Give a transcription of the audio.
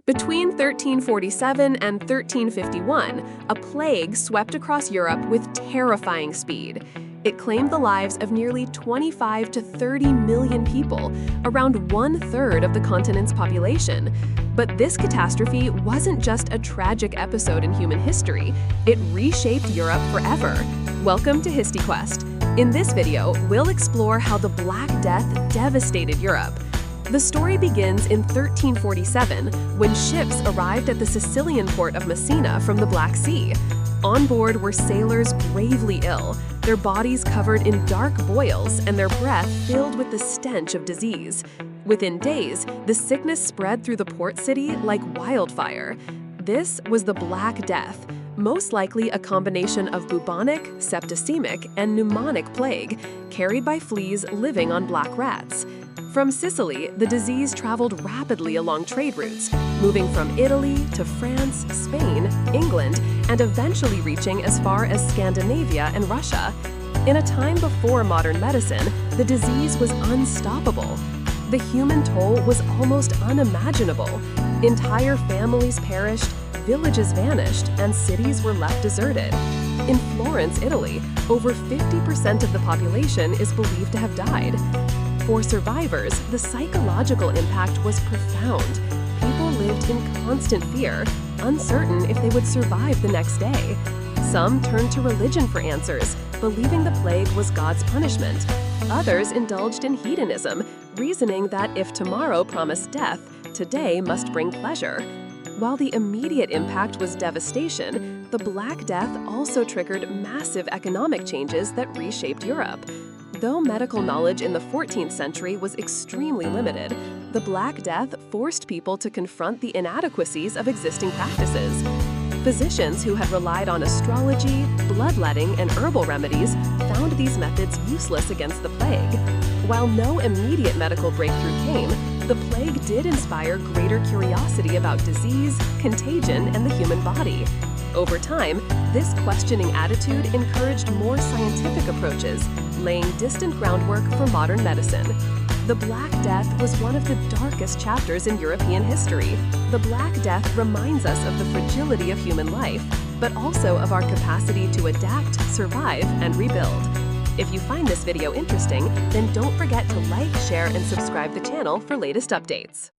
Between 1347 and 1351, a plague swept across Europe with terrifying speed. It claimed the lives of nearly 25 to 30 million people, around one-third of the continent's population. But this catastrophe wasn't just a tragic episode in human history, it reshaped Europe forever. Welcome to HistoryQuest. In this video, we'll explore how the Black Death devastated Europe. The story begins in 1347, when ships arrived at the Sicilian port of Messina from the Black Sea. On board were sailors gravely ill, their bodies covered in dark boils and their breath filled with the stench of disease. Within days, the sickness spread through the port city like wildfire. This was the Black Death, most likely a combination of bubonic, septicemic, and pneumonic plague, carried by fleas living on black rats. From Sicily, the disease traveled rapidly along trade routes, moving from Italy to France, Spain, England, and eventually reaching as far as Scandinavia and Russia. In a time before modern medicine, the disease was unstoppable. The human toll was almost unimaginable. Entire families perished, villages vanished, and cities were left deserted. In Florence, Italy, over 50% of the population is believed to have died. For survivors, the psychological impact was profound. People lived in constant fear, uncertain if they would survive the next day. Some turned to religion for answers, believing the plague was God's punishment. Others indulged in hedonism, reasoning that if tomorrow promised death, today must bring pleasure. While the immediate impact was devastation, the Black Death also triggered massive economic changes that reshaped Europe. Though medical knowledge in the 14th century was extremely limited, the Black Death forced people to confront the inadequacies of existing practices. Physicians who had relied on astrology, bloodletting, and herbal remedies found these methods useless against the plague. While no immediate medical breakthrough came, the plague did inspire greater curiosity about disease, contagion, and the human body. Over time, this questioning attitude encouraged more scientific approaches, laying distant groundwork for modern medicine. The Black Death was one of the darkest chapters in European history. The Black Death reminds us of the fragility of human life, but also of our capacity to adapt, survive, and rebuild. If you find this video interesting, then don't forget to like, share, and subscribe the channel for latest updates.